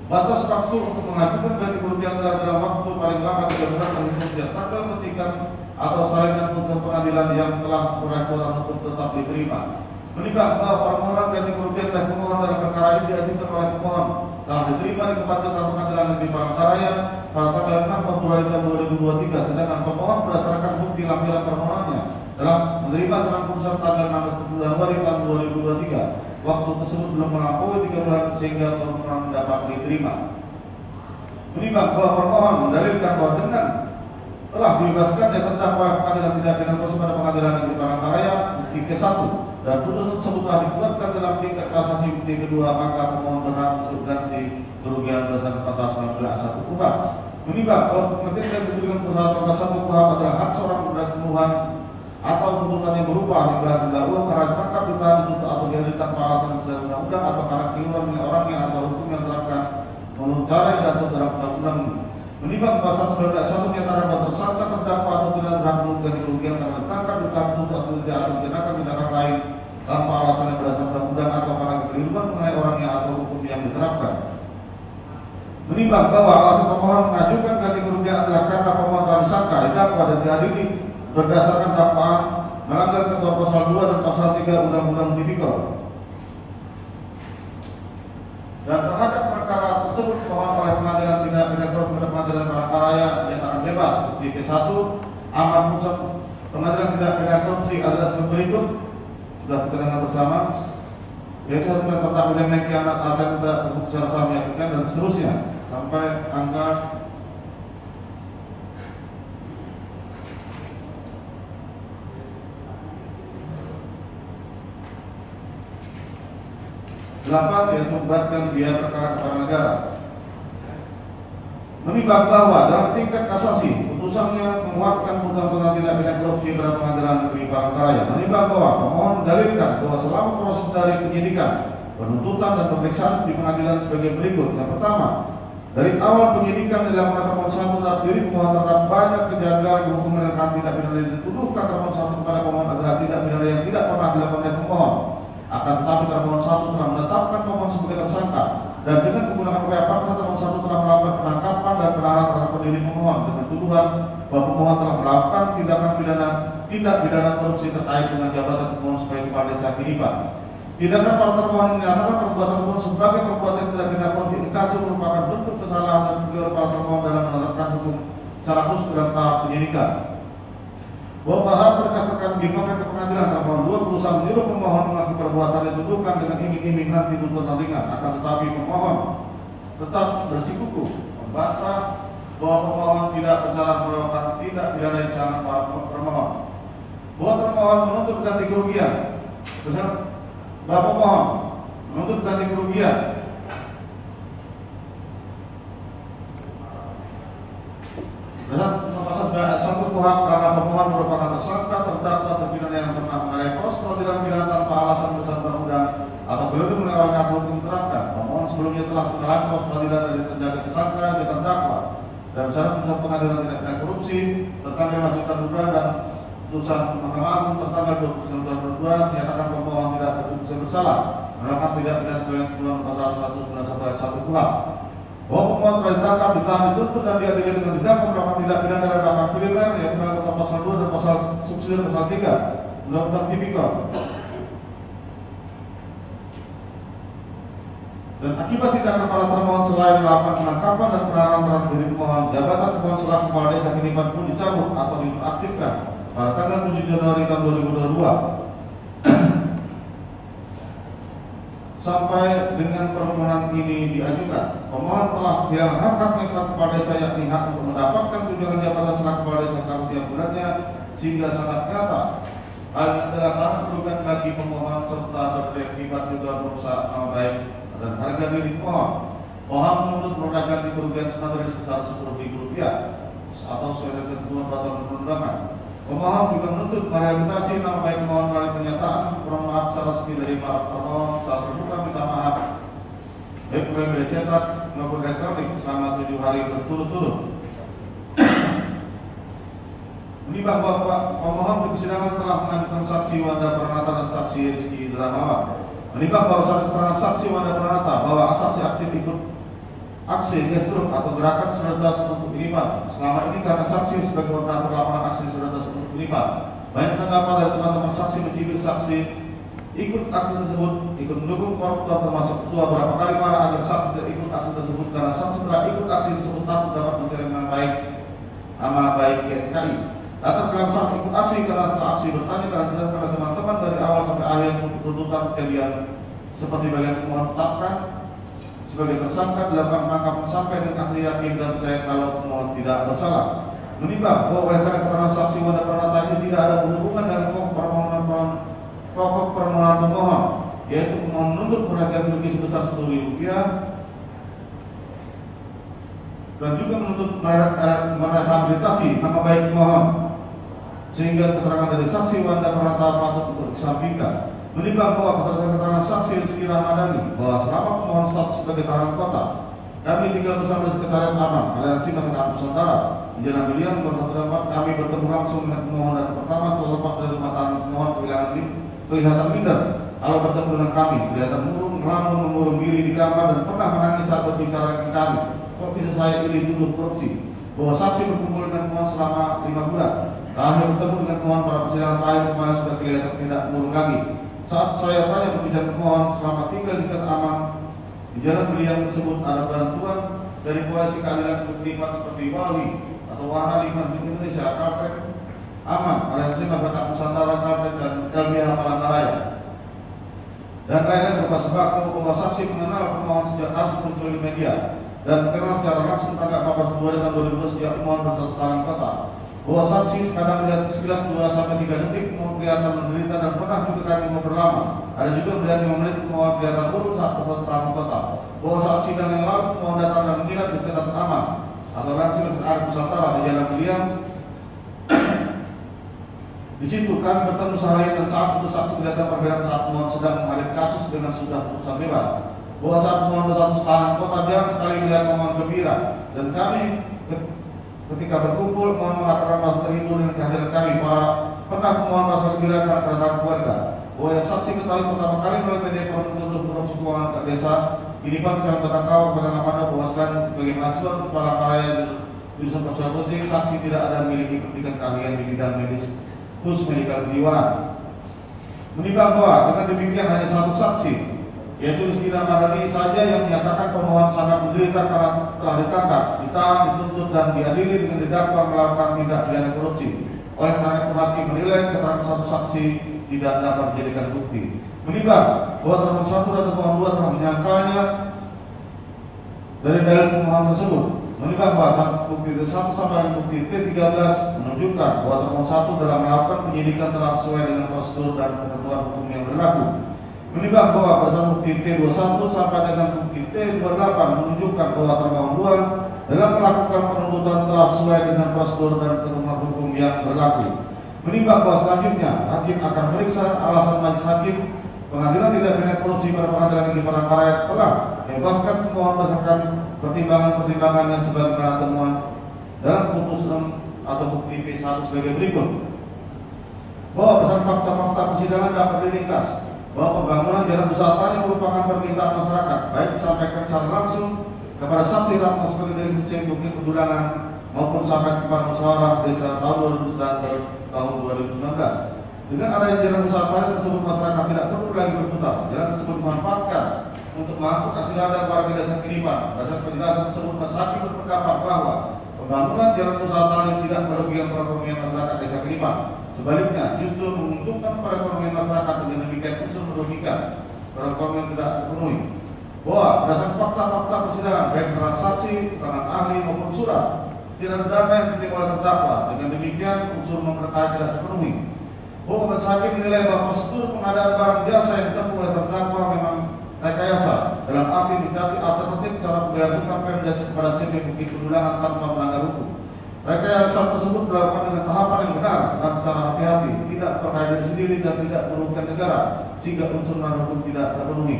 Batas waktu untuk mengajukan ganti kerugian telah dalam waktu paling lama 3 bulan terhitung sejak tanggal petikan atau salinan putusan pengadilan yang telah berkekuatan untuk tetap diterima. Menimbang bahwa permohonan ganti kerugian dan pemohon dalam perkara ini diajukan oleh pemohon telah diterima di Kepatutan Pengadilan Negeri Palangkaraya pada tanggal 6 Februari 2023, sedangkan pemohon berdasarkan bukti lampiran permohonannya telah menerima serang putusan tanggal 16 Januari tahun 2023. Waktu tersebut belum melampaui 3 bulan sehingga permohonan dapat diterima. Menimbang bahwa permohon mendalilkan bahwa dengan telah dibebaskannya terdakwa pengadilan tindak pidana korupsi pada Pengadilan Negeri Palangkaraya bukti K1 dan putusan tersebut telah dikuatkan dalam tingkat kasasi bukti kedua maka pemohon berhak untuk ganti kerugian berdasarkan pasal 19 1 KUHP. Menimbang bahwa pengertian dan kedudukan perusahaan pasal 1 KUHP adalah hak seorang penuhan atau tuntutan yang berupa hingga uang karena ditangkap, ditahan, dituntut atau diadili tanpa alasan sesuai undang-undang atau karena keliruan milik orangnya atau hukum yang terapkan menurut cara yang diatur dalam undang-undang. Menimbang pasal 91 menyatakan bahwa tersangka, terdakwa atau tidak berhak menanggung kerugian karena ditangkap, ditahan, dituntut atau dikenakan tindakan lain tanpa alasan yang berdasarkan undang-undang atau karena keliruan mengenai orangnya atau hukum yang diterapkan. Menimbang bahwa alasan pemohon mengajukan ganti kerugian adalah karena pemohon telah disangka, didakwa dan diadili berdasarkan dakwaan melanggar ketentuan pasal 2 dan pasal 3 Undang-Undang Tipikor. Dan terhadap perkara tersebut pemohon oleh pengadilan tindak pidana korupsi kepada pengadilan Palangkaraya dinyatakan bebas. Di P1 amar putusan pengadilan tindak pidana korupsi adalah sebagai berikut. Sudah kita dengar bersama, yaitu tentang tentang elemen kianat akan tidak terbukti secara sah meyakinkan dan seterusnya sampai angka 8 yaitu membebankan biaya perkara kepada negara. Menimbang bahwa dalam tingkat kasasi putusannya menguatkan putusan pengadilan tindak pidana korupsi pada pengadilan negeri Palangkaraya. Menimbang bahwa pemohon mendalilkan bahwa selama proses dari penyidikan, penuntutan dan pemeriksaan di pengadilan sebagai berikut. Yang pertama, dari awal penyidikan dalam termohon satu terhadap diri pemohon terdapat banyak kejanggalan hukuman yang tidak pidana yang dituduhkan termohon satu kepada pemohon adalah tidak pidana yang tidak pernah dilakukan oleh pemohon. Akan tetapi termohon satu telah menetapkan pemohon sebagai tersangka dan dengan menggunakan upaya paksa termohon satu telah melakukan penangkapan dan penahanan terhadap pendiri pemohon dengan tuduhan bahwa pemohon telah melakukan tindakan tidak pidana korupsi terkait dengan jabatan pemohon sebagai kepala desa Kinipan. Tindakan para termohon menyatakan perbuatan pemohon sebagai perbuatan tidak pidana korupsi indikasi merupakan bentuk kesalahan dan kegiatan para termohon dalam menerapkan hukum secara khusus dalam tahap penyidikan. Bahwa hal perkara dibawa ke pengadilan termohon 2 berusaha menyuruh pemohon mengaku perbuatan yang dituduhkan dengan iming-iming nanti tuntutan ringan. Akan tetapi pemohon tetap bersikukuh membantah bahwa pemohon tidak bersalah melakukan tindak pidana yang sangat para termohon. Bahwa termohon menuntut ganti kerugian. Bahwa pemohon menuntut ganti kerugian pasal satu KUHP karena pemohon merupakan tersangka, terdakwa, terpidana yang pernah mengalami proses peradilan pidana tanpa alasan besar undang-undang atau belum melewati aturan hukum diterapkan. Pemohon sebelumnya telah mengalami proses peradilan dari terjaga tersangka dan terdakwa dalam syarat putusan pengadilan tindak pidana korupsi tentang bebas terduga dan putusan Mahkamah Agung tertanggal 29 November 2022 dinyatakan pemohon tidak terbukti bersalah melakukan tindak pidana sesuai dengan pasal 191 ayat 1 KUHP. Bahwa pemohon telah ditangkap, ditahan, dituntut dan diadili dengan didakwa melakukan tindak pidana dalam rangka kuliner yang melanggar pasal 2 dan pasal subsidi pasal 3 Undang-Undang Tipikor. Dan akibat tindakan para termohon selain melakukan penangkapan dan penahanan terhadap diri pemohon, jabatan pemohon selaku kepala desa Kinipan pun dicabut atau dinonaktifkan pada tanggal 7 Januari tahun 2022. Sampai dengan permohonan ini diajukan, pemohon telah kehilangan hak-haknya selaku kepala desa, yakni hak untuk mendapatkan tunjangan jabatan selaku kepala desa tiap bulannya, sehingga sangat nyata hal ini adalah sangat merugikan bagi pemohon serta berakibat juga merusak nama baik dan harga diri pemohon. Pemohon menuntut permohonan di kerugian senilai sebesar Rp10.000 atau sesuai dengan ketentuan peraturan perundangan. Pemohon juga menuntut merehabilitasi nama baik pemohon melalui pernyataan permohonan secara resmi dari para pemohon saat terbuka minta maaf baik media cetak maupun elektronik selama 7 hari berturut-turut. Menimbang bahwa pemohon di persidangan telah mengajukan saksi Wanda Pranata dan saksi Rizky Dramawan. Menimbang bahwa saat keterangan saksi Wanda Pranata bahwa saksi aktif ikut aksi gestur atau gerakan solidaritas untuk Kinipan. Selama ini karena saksi sebagai koordinator lapangan aksi solidaritas untuk Kinipan, banyak tanggapan dari teman-teman saksi mencibir saksi ikut aksi tersebut, ikut mendukung koruptor termasuk ketua berapa kali marah agar saksi tidak ikut aksi tersebut karena saksi telah ikut aksi tersebut takut dapat mencari nama baik YNKI. Latar belakang saksi ikut aksi karena setelah aksi bertanya dan dijelaskan oleh teman-teman dari awal sampai akhir untuk tuntutan kejadian seperti bagian pemohon tetapkan sebagai tersangka dilakukan penangkapan sampai dengan ahli yakin dan percaya kalau pemohon tidak bersalah. Menimbang bahwa oleh karena keterangan saksi Wanda Pranata ini tidak ada hubungan dengan pokok permohonan pemohon, yaitu menuntut penggantian rugi sebesar Rp10.000 dan juga menuntut merehabilitasi nama baik pemohon. sehingga keterangan dari saksi Wanda Pranata patut untuk disampaikan. Menimbang bahwa keterangan saksi Rizky Ramadhani bahwa selama pemohon status sebagai tahanan kota, kami tinggal bersama Sekretariat Aman Aliansi Masyarakat Nusantara di Jalan William, kami bertemu langsung dengan pemohon dan pertama setelah lepas dari rumah tahanan pemohon kelihatan minder. Kalau bertemu dengan kami, kelihatan murung, ngelamun, mengurung diri di kamar dan pernah menangis saat berbicara dengan kami. Kok bisa saya ini dituduh korupsi? Bahwa saksi berkumpul dengan pemohon selama 5 bulan. Terakhir bertemu dengan pemohon pada persidangan terakhir kemarin sudah kelihatan tidak murung lagi. Saat saya tanya berbicara pemohon selama tinggal di tempat aman di Jalan William tersebut ada bantuan dari koalisi keadilan terlibat seperti Wali atau Wahana Lima Indonesia, Kapten Aman, Aliansi Masyarakat Nusantara, Kapten dan LBH Palangkaraya dan lainnya berupa sembako bahwa saksi mengenal pemohon sejak kasus muncul di media dan kenal secara langsung tanggal 14 tahun 2012 sejak pemohon berstatus tahanan kota. Bahwa saksi kadang melihat sekilas 2-3 detik pemohon kelihatan menderita dan pernah juga kami mau berlama. Ada juga melihat 5 menit pemohon kelihatan turun saat berstatus tahanan kota. Bahwa saat sidang yang lalu pemohon datang dan menginap di tempat aman atau Aliansi Masyarakat Nusantara di Jalan William. Di situ kami bertemu seharian dan saat itu saksi kelihatan perbedaan saat pemohon sedang menghadapi kasus dengan sudah putusan bebas. Bahwa saat pemohon berstatus tahanan kota jarang sekali melihat pemohon gembira dan kami ketika berkumpul pemohon mengatakan merasa terhibur dengan kehadiran kami. Pernah pemohon merasa gembira karena kedatangan keluarga. Bahwa yang saksi ketahui pertama kali melalui media menuduh korupsi keuangan ke desa. Ini Pak Kecamatan Batangkawang pada nama bahwa selain sebagai mahasiswa Palangkaraya jurusan Profesor Putri, saksi tidak ada memiliki pendidikan keahlian di bidang medis khusus medikal kejiwaan. Menimbang bahwa dengan demikian hanya satu saksi, yaitu Rizky Ramadhani saja yang menyatakan pemohon sangat menderita karena telah ditangkap, ditahan, dituntut dan diadili dengan didakwa melakukan tindak pidana korupsi. Oleh karena itu hakim menilai keterangan satu saksi tidak dapat dijadikan bukti. Menimbang bahwa termohon 1 dan termohon 2 telah menyangkalnya dari dalil pemohon tersebut. Menimbang bahwa bukti T1 sampai bukti T13 menunjukkan bahwa termohon 1 dalam melakukan penyidikan telah sesuai dengan prosedur dan ketentuan hukum yang berlaku. Menimbang bahwa berdasarkan bukti T21 sampai dengan bukti T28 menunjukkan bahwa termohon 2 dalam melakukan penuntutan telah sesuai dengan prosedur dan ketentuan hukum yang berlaku. Menimbang bahwa selanjutnya hakim akan meriksa alasan majelis hakim pengadilan tindak pidana korupsi pada pengadilan negeri Palangkaraya telah membebaskan pemohon berdasarkan pertimbangan yang sebagaimana temuan dalam putusan atau bukti P1 sebagai berikut. Bahwa berdasarkan fakta-fakta persidangan dapat diringkas bahwa pembangunan jalan usaha tani merupakan permintaan masyarakat, baik disampaikan secara langsung kepada saksi Ratna sebagai dari Komisi Bukti Perdulangan maupun sampai kepada musyawarah desa tahun 2000 dan tahun 2019. Dengan adanya jalan usaha tani tersebut, masyarakat tidak perlu lagi berputar. Jalan tersebut dimanfaatkan untuk mengangkut hasil ladang para desa kiriman. Berdasarkan penjelasan tersebut, masyarakat berpendapat bahwa pembangunan jalan usaha tani tidak merugikan perekonomian masyarakat desa kiriman. Sebaliknya, justru menguntungkan perekonomian masyarakat dengan demikian unsur merugikan perekonomian tidak terpenuhi. Bahwa berdasarkan fakta-fakta persidangan, baik transaksi, keterangan ahli maupun surat, tidak berdana yang penting oleh terdakwa. Dengan demikian, unsur memperkaya tidak terpenuhi. Bahwa majelis hakim menilai bahwa prosedur pengadaan barang jasa yang ditempuh oleh terdakwa memang rekayasa dalam arti mencari alternatif cara pembayaran hutang Pemda kepada Komisi Bukti Perdulangan tanpa melanggar hukum. Rekayasa tersebut dilakukan dengan tahapan yang benar dan secara hati-hati, tidak terkait diri sendiri dan tidak merugikan negara, sehingga unsur non hukum tidak terpenuhi.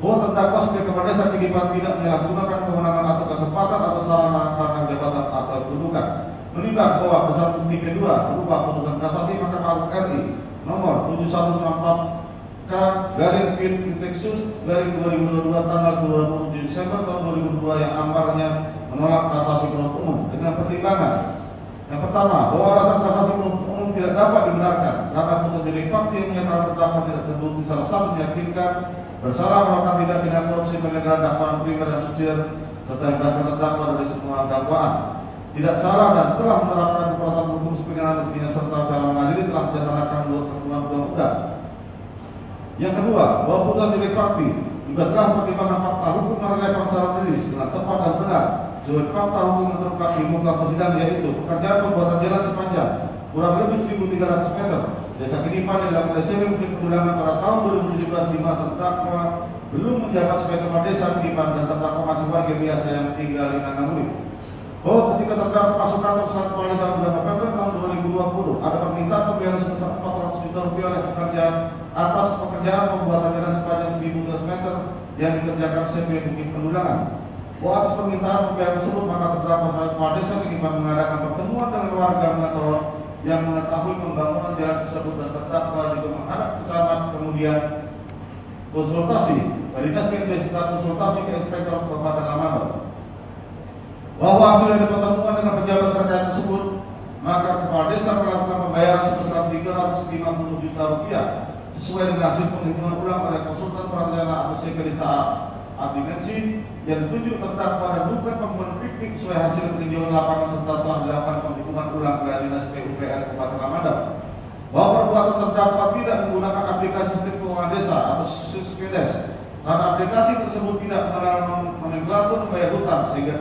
Bahwa terdakwa sebagai kepala desa terlibat tidak menyalahgunakan kewenangan atau kesempatan atau sarana karena jabatan atau kedudukan. Menimbang bahwa berdasarkan bukti kedua berupa putusan kasasi Mahkamah Agung RI nomor 7164 K/Pin-Sus/2022 tanggal 27 Desember tahun 2002 yang amparnya menolak kasasi penuntut umum dengan pertimbangan yang pertama, bahwa alasan kasasi penuntut umum tidak dapat dibenarkan karena putusan delik fakti yang menyatakan terdakwa tidak terbukti salah satu meyakinkan bersalah melakukan tindak pidana korupsi penyelenggaraan dakwaan primer dan subsidiar serta yang terdakwa dari semua dakwaan tidak salah dan telah menerapkan peraturan hukum sepengetahuan mestinya serta cara mengadili telah dilaksanakan menurut ketentuan undang-undang. Yang kedua, bahwa putusan delik fakti juga telah pertimbangan fakta hukum merelakan secara rilis dengan tepat dan benar sesuai fakta hukum yang terungkap di muka persidangan, yaitu pekerjaan pembuatan jalan sepanjang kurang lebih 1.300 meter desa Kinipan yang dilakukan SMB Bukti Perdulangan pada tahun 2017 di mana terdakwa belum menjabat sebagai kepala desa Kinipan dan terdakwa masih warga biasa yang tinggal di Nangamuli. Bahwa ketika terdakwa masuk kantor saat kepala desa bulan November tahun 2020 ada permintaan pembayaran sebesar 400 juta rupiah oleh pekerja atas pekerjaan pembuatan jalan sepanjang 1.200 meter yang dikerjakan CP Bukit Pendulangan. Bahwa atas permintaan pembayaran tersebut maka terdakwa kepala desa Nikipan mengadakan pertemuan dengan warga Mengatoro yang mengetahui pembangunan jalan tersebut dan terdakwa juga menghadap ke camat, kemudian konsultasi dari Dinas PND konsultasi ke Inspektor Kabupaten Lamongan. Bahwa hasil dari pertemuan dengan pejabat terkait tersebut, maka kepala desa melakukan pembayaran sebesar 350 juta rupiah sesuai dengan hasil penghitungan ulang oleh konsultan perencanaan atau Sekretaris Adimensi yang ditunjuk terdakwa dan bukan pembunuhan fiktif sesuai hasil peninjauan lapangan serta telah dilakukan penghitungan ulang oleh Dinas PUPR Kabupaten Lamongan. Bahwa perbuatan terdakwa tidak menggunakan aplikasi sistem keuangan desa atau SISPEDES karena aplikasi tersebut tidak menerapkan nomenklatur membayar hutang sehingga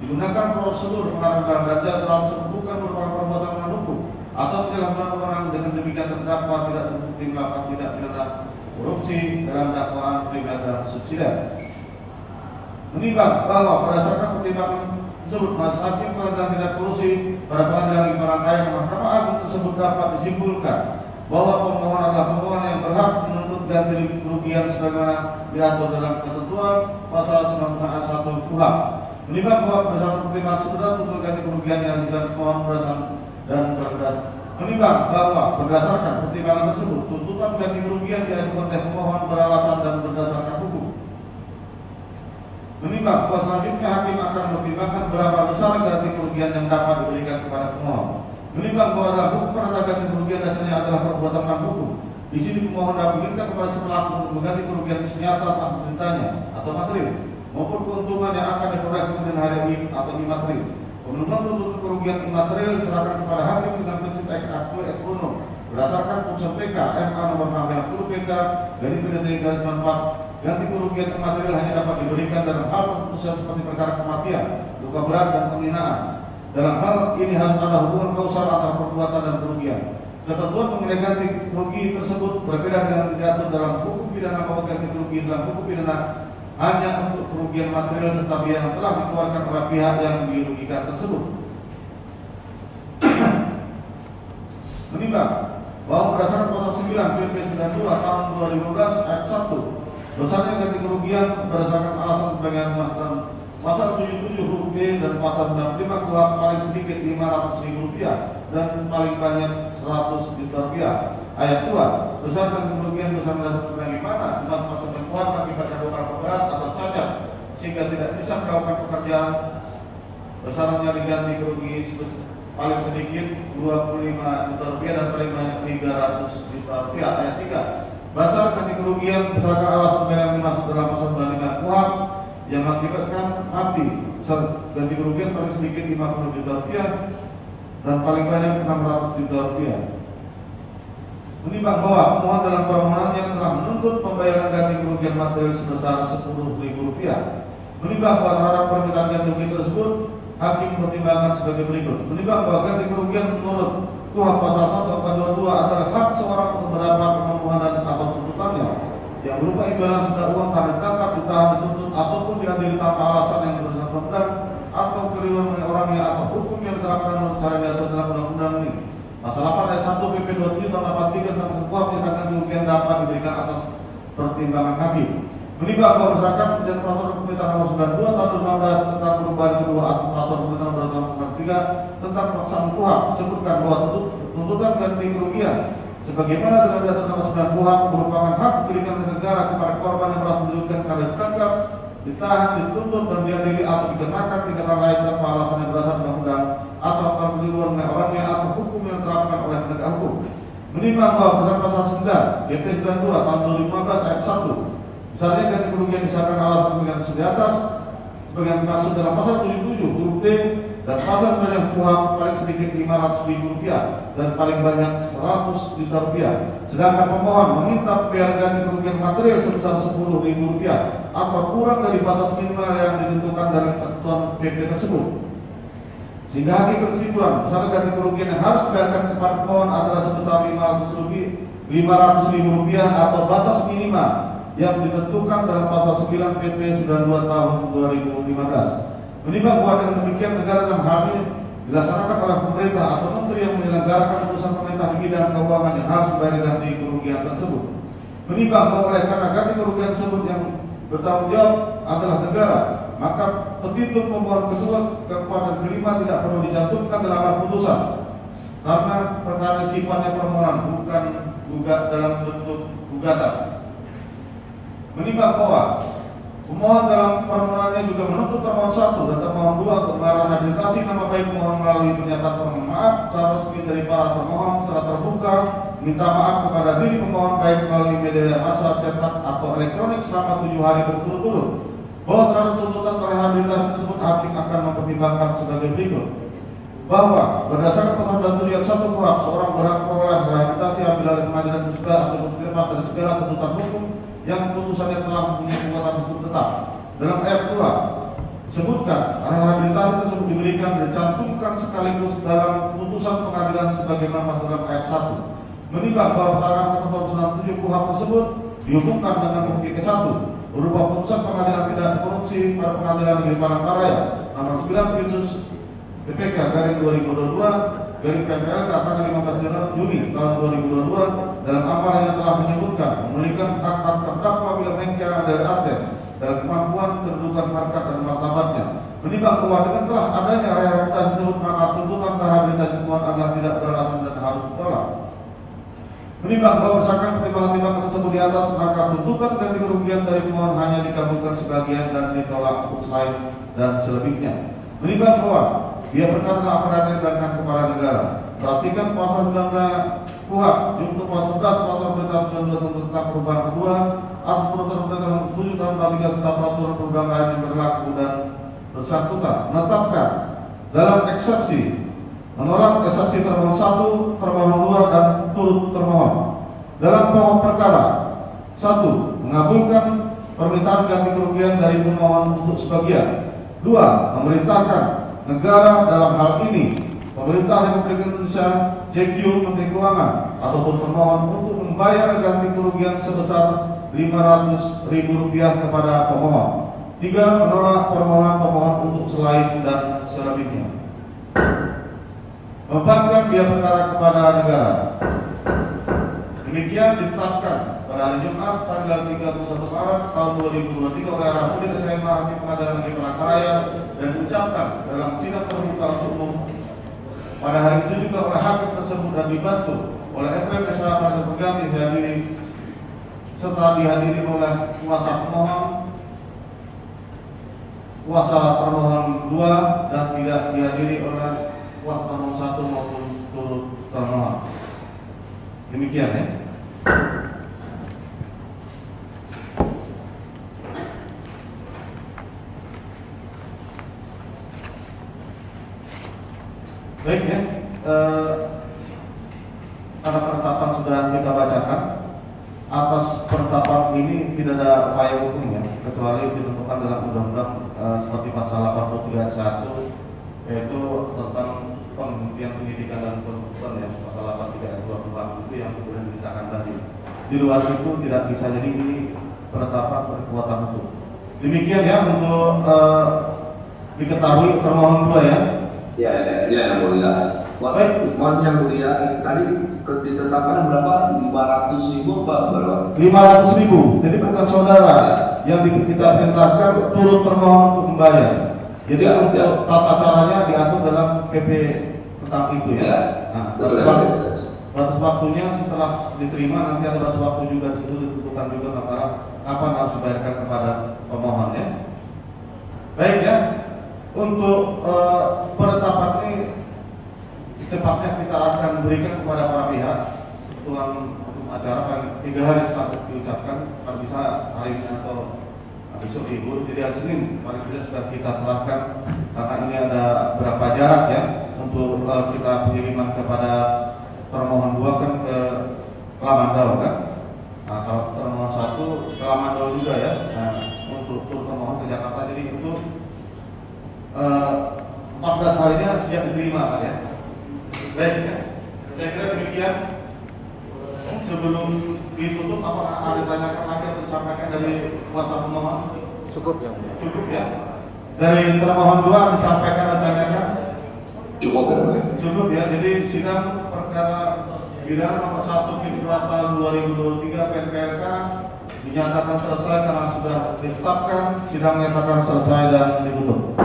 digunakan prosedur pengarahan dana selalu bukan merupakan perbuatan melawan hukum atau penyalahgunaan wewenang. Dengan demikian terdakwa tidak terbukti melakukan tindak pidana korupsi dalam dakwaan peringat dan subsidiar. Menimbang bahwa berdasarkan pertimbangan tersebut majelis hakim pengadilan tindak korupsi pada pengadilan negeri Palangkaraya dan Mahkamah Agung tersebut dapat disimpulkan bahwa pemohon adalah pemohon yang berhak menuntut ganti kerugian sebagaimana diatur dalam ketentuan pasal 9 ayat 1 KUHP. Menimbang bahwa berdasarkan pertimbangan sebenarnya untuk ganti kerugian yang dilakukan pemohon menimbang bahwa berdasarkan pertimbangan tersebut tuntutan ganti kerugian diajukan oleh pemohon beralasan dan berdasarkan hukum. Menimbang bahwa selanjutnya hakim akan mempertimbangkan berapa besar ganti kerugian yang dapat diberikan kepada pemohon. Menimbang bahwa dalam hukum perdata ganti kerugian dasarnya adalah perbuatan melawan hukum. Di sini pemohon dapat meminta kepada si pelaku untuk mengganti kerugian senjata atas perintahnya atau material maupun keuntungan yang akan diperoleh kemudian hari atau imaterial. Pemenuhan tuntutan kerugian imaterial diserahkan kepada hakim dengan prinsip ex equo berdasarkan putusan PK MA nomor 60 PK dari PDT garis 4. Ganti kerugian imaterial hanya dapat diberikan dalam hal keputusan seperti perkara kematian, luka berat dan penghinaan. Dalam hal ini harus ada hubungan kausal antara perbuatan dan kerugian. Ketentuan mengenai ganti kerugian tersebut berbeda dengan diatur dalam hukum pidana bahwa ganti kerugian dalam hukum pidana hanya untuk kerugian material serta biaya yang telah dikeluarkan oleh pihak yang dirugikan tersebut. Menimbang bahwa berdasarkan pasal 9 PP 92 tahun 2015 ayat 1 besarnya ganti kerugian berdasarkan alasan pembagian dan pasal 77 huruf B dan pasal 65 KUHP paling sedikit 500.000 rupiah dan paling banyak 100 juta rupiah. Ayat 2 besarkan kerugian bersama dasar bagaimana dalam pasal kuat akibat luka berat atau cacat sehingga tidak bisa melakukan pekerjaan besarnya diganti kerugian paling sedikit 25 juta rupiah dan paling banyak 300 juta rupiah. Ayat 3 besar ganti kerugian berdasarkan alasan yang dimaksud dalam pasal 95 KUHP yang mengakibatkan mati ganti kerugian paling sedikit 50 juta rupiah dan paling banyak 600 juta rupiah. Menimbang bahwa pemohon dalam permohonannya telah menuntut pembayaran ganti kerugian material sebesar 10.000 rupiah. Menimbang bahwa terhadap permintaan ganti kerugian tersebut hakim mempertimbangkan sebagai berikut. Menimbang bahwa ganti kerugian menurut KUHP pasal 1 adalah hak seorang untuk mendapat pemohonan atau tuntutannya yang berupa imbalan sudah uang karena ditangkap, ditahan, dituntut ataupun diadili tanpa alasan yang berdasarkan undang atau keliruan orangnya atau hukum yang diterapkan menurut cara diatur dalam undang-undang ini. Pasal 8 ayat 1 PP 27 tahun 83 tentang KUHP tindakan kerugian dapat diberikan atas pertimbangan hakim. Menimbang bahwa berdasarkan peraturan peraturan pemerintah nomor 92 tahun 2015 tentang perubahan kedua atau peraturan pemerintah nomor 23 tentang pelaksanaan KUHP disebutkan bahwa tuntutan ganti kerugian sebagaimana dalam diatur nomor 9 KUHP merupakan hak diberikan oleh negara kepada korban yang merasa dirugikan karena ditangkap, ditahan, dituntut dan diadili atau dikenakan tindakan lain tanpa alasan yang berdasar undang-undang atau keliruan oleh orangnya atau hukum yang diterapkan oleh penegak hukum. Menimbang bahwa berdasarkan pasal 9 GP 92 tahun 2015 ayat 1 misalnya ganti kerugian disahkan alasan pemilihan di atas sebagai dimaksud dalam pasal 77 huruf D dan pasal yang KUHP paling sedikit 500.000 rupiah dan paling banyak 100 juta rupiah. Sedangkan pemohon meminta pembayaran ganti kerugian material sebesar 10.000 rupiah atau kurang dari batas minimal yang ditentukan dalam ketentuan PP tersebut. Sehingga hakim berkesimpulan besar ganti kerugian yang harus dibayarkan kepada pemohon adalah sebesar 500.000 rupiah atau batas minimal yang ditentukan dalam pasal 9 PP 92 tahun 2015. Menimbang bahwa dengan demikian negara dalam hal ini dilaksanakan oleh pemerintah atau menteri yang menyelenggarakan urusan pemerintah di bidang keuangan yang harus membayar ganti kerugian tersebut. Menimbang bahwa oleh karena ganti kerugian tersebut yang bertanggung jawab adalah negara, maka petitum pemohon kedua kepada kelima tidak perlu dicantumkan dalam putusan karena perkara sifatnya permohonan bukan dalam bentuk gugatan. Menimbang bahwa pemohon dalam permohonannya juga menuntut termohon 1 dan termohon 2 untuk merehabilitasi nama baik pemohon melalui pernyataan permohonan maaf secara resmi dari para termohon secara terbuka, minta maaf kepada diri pemohon baik melalui media massa cetak atau elektronik selama 7 hari berturut-turut, bahwa terhadap tuntutan rehabilitasi tersebut hakim akan mempertimbangkan sebagai berikut: bahwa berdasarkan pasal 27 ayat 1 KUHP seorang berhak peroleh rehabilitasi apabila dari pengadilan juga atau bebas dari segala tuntutan hukum yang putusannya telah mempunyai kekuatan hukum tetap. Dalam ayat 2 disebutkan rehabilitasi tersebut diberikan dan dicantumkan sekaligus dalam putusan pengadilan sebagaimana dalam ayat 1. Menimbang bahwa berdasarkan ketentuan 7 KUHP tersebut dihukumkan dengan bukti ke-1 berupa putusan pengadilan tidak korupsi pada Pengadilan Negeri Palangkaraya nomor 9 Pinsus PPK garing 2022 garing PPL tanggal 15 Juni tahun 2022 dalam amal yang telah menyebutkan memulihkan hak-hak terdakwa bila mengkhianati dari arten dalam kemampuan kedudukan harkat dan martabatnya. Menimbang bahwa dengan telah adanya rehabilitasi tersebut maka tuntutan rehabilitasi pemohon adalah tidak beralasan dan harus ditolak. Menimbang bahwa berdasarkan pertimbangan-pertimbangan tersebut di atas maka tuntutan ganti kerugian dari pemohon hanya dikabulkan sebagian dan ditolak untuk lain dan selebihnya. Menimbang bahwa dia berkata akan diberikan kepada negara. Perhatikan pasal 19 KUHP junto pasal 11 peraturan pemerintah 92 tentang perubahan kedua atas peraturan pemerintah nomor 7 tahun 2013 tentang peraturan perubahan lain yang berlaku dan bersangkutan menetapkan dalam eksepsi menolak eksepsi termohon 1, termohon 2 dan turut termohon dalam pokok perkara 1. Mengabulkan permintaan ganti kerugian dari pemohon untuk sebagian. 2. Memerintahkan negara dalam hal ini pemerintah Republik Indonesia, JQ, Menteri Keuangan ataupun termohon untuk membayar ganti kerugian sebesar Rp500.000 kepada pemohon. 3. Menolak permohonan pemohon untuk selain dan selebihnya. Membebankan biaya perkara kepada negara. Demikian ditetapkan pada hari Jumat tanggal 31 Maret tahun 2023 oleh Rampuri SMA Hakim Pengadilan Negeri Palangkaraya dan diucapkan dalam sidang terbuka untuk umum pada hari itu juga oleh hakim tersebut dan dibantu oleh FM SH pada berganti dihadiri serta dihadiri oleh kuasa pemohon, kuasa termohon 2 dan tidak dihadiri oleh kuasa termohon 1 maupun turut termohon. Demikian ya. Baik ya, karena penetapan sudah kita bacakan, atas penetapan ini tidak ada upaya hukum ya, kecuali ditentukan dalam undang-undang seperti pasal 83 ayat 1 yaitu tentang penghentian penyidikan dan penuntutan ya, pasal 83 ayat 2 itu yang kemudian diceritakan tadi. Di luar itu tidak bisa, jadi ini penetapan berkekuatan hukum. Demikian ya untuk diketahui termohon 2 ya. Ya, yang mulia. Mohon yang mulia, tadi ditetapkan berapa? 500.000 apa berapa? 500.000. Jadi bukan saudara yang kita perintahkan turut termohon untuk membayar. Jadi ya, untuk tata caranya diatur dalam PP tentang itu ya. Nah, batas waktunya setelah diterima nanti ada batas waktu juga di situ ditentukan juga masalah kapan harus dibayarkan kepada pemohon ya. Baik ya. Untuk penetapan ini cepatnya kita akan berikan kepada para pihak tuan hukum acara paling 3 hari setelah diucapkan, kalau bisa hari ini atau besok libur, jadi hari Senin paling tidak sudah kita serahkan karena ini ada berapa jarak ya untuk kita pengiriman kepada termohon 2 kan ke Lamandau kan. Nah, kalau termohon 1 ke Lamandau juga ya. Nah, untuk termohon ke Jakarta, jadi itu 14 harinya siap diterima Pak ya. Baik ya. Saya kira demikian. Sebelum ditutup apakah ada tanyakan lagi atau disampaikan dari kuasa pemohon? Cukup ya. Cukup ya. Dari termohon 2 disampaikan dan tanyakan. Cukup ya Pak? Cukup ya, jadi sidang perkara pidana nomor 1 Kipra tahun 2023 PNPLK dinyatakan selesai karena sudah ditetapkan, sidang dinyatakan selesai dan ditutup.